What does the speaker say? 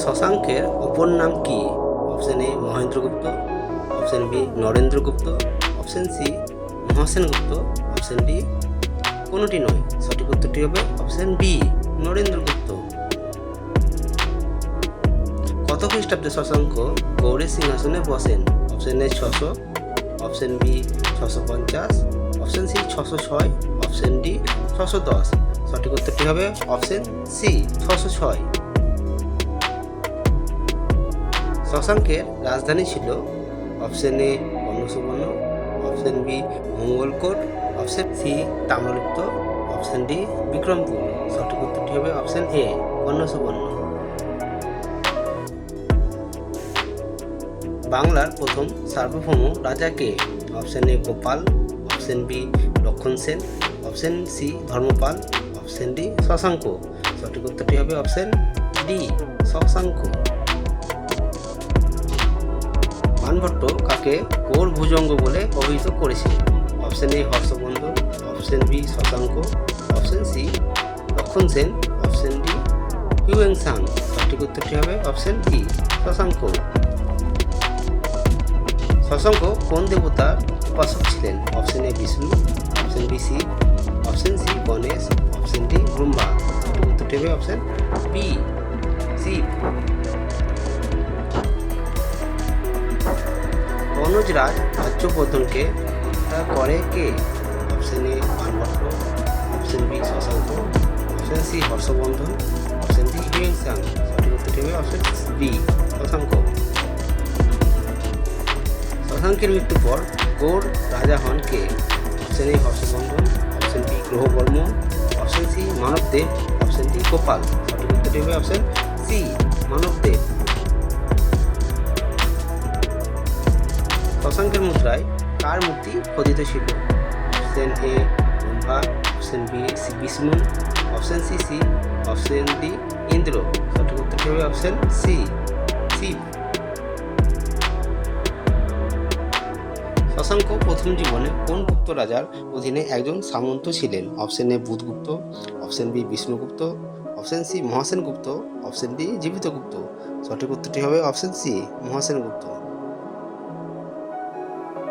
শশাঙ্কের অপর নাম কি? Option A Mahendragupta, option B Narendragupta, option C Mahasenagupta, option D কোনোটি নয়। সঠিক উত্তরটি হবে অপশন বি নরেন্দ্রগুপ্ত। কত খ্রিস্টাব্দে শশাঙ্ক গৌড়ের সিংহাসনে বসেন? Option A 600, option B 650, option C 606, option D 610। সঠিক উত্তরটি হবে অপশন সি 606। শশাঙ্কের রাজধানী ছিল option A Karnasubarna, option B Mangalkot, option C Tamralipta, option D Bikrampur. সঠিক উত্তরটি হবে অপশন এ কর্ণসুবর্ণ। বাংলার প্রথম সার্বভৌম রাজা কে? Option A Gopal, option B Lakshman Sen, option C Dharmapal, option D Shashanka. সঠিক উত্তরটি হবে অপশন ডি শশাঙ্ক। বাণভট্ট কাকে গৌড় ভুজঙ্গ বলে অভিহিত করেছিলেন? Option A Harshavardhana, option B Shashanka, option C Lakshman Sen, option D Hiuen Tsang. সঠিক উত্তরটি হবে অপশন ডি শশাঙ্ক। শশাঙ্ক কোন দেবতার উপাসক ছিলেন? Option A Vishnu, option B Shiva, option C Ganesha, option D Brahma. সঠিক উত্তরটি হবে অপশন বি শিব। কনৌজরাজ রাজ্যবর্ধনকে হত্যা করে কে? Option A Banabhatta, option B Shashanka, option C Harshavardhana, option D Hiuen Tsang. সঠিক উত্তরটি হবে অপশন বি শশাঙ্ক। শশাঙ্কের মৃত্যুর পর গৌড় রাজা হন কে? Option A Harshavardhana, option B Grahavarman, option C Manavadeva, option D Gopal. সঠিক উত্তরটি হবে অপশন সি মানবদেব। শশাঙ্কের মুদ্রায় কার মূর্তি খোদিত ছিল? Option A Brahma, option B Vishnu, option C Shiva, option D Indra. সঠিক উত্তরটি হবে অপশন সি শিব। শশাঙ্ক প্রথম জীবনে কোন গুপ্ত রাজার অধীনে একজন সামন্ত ছিলেন? Option A Budhagupta, option B Vishnugupta, option C Mahasenagupta, option D Jivitagupta. সঠিক উত্তরটি হবে অপশন সি মহাসেনগুপ্ত।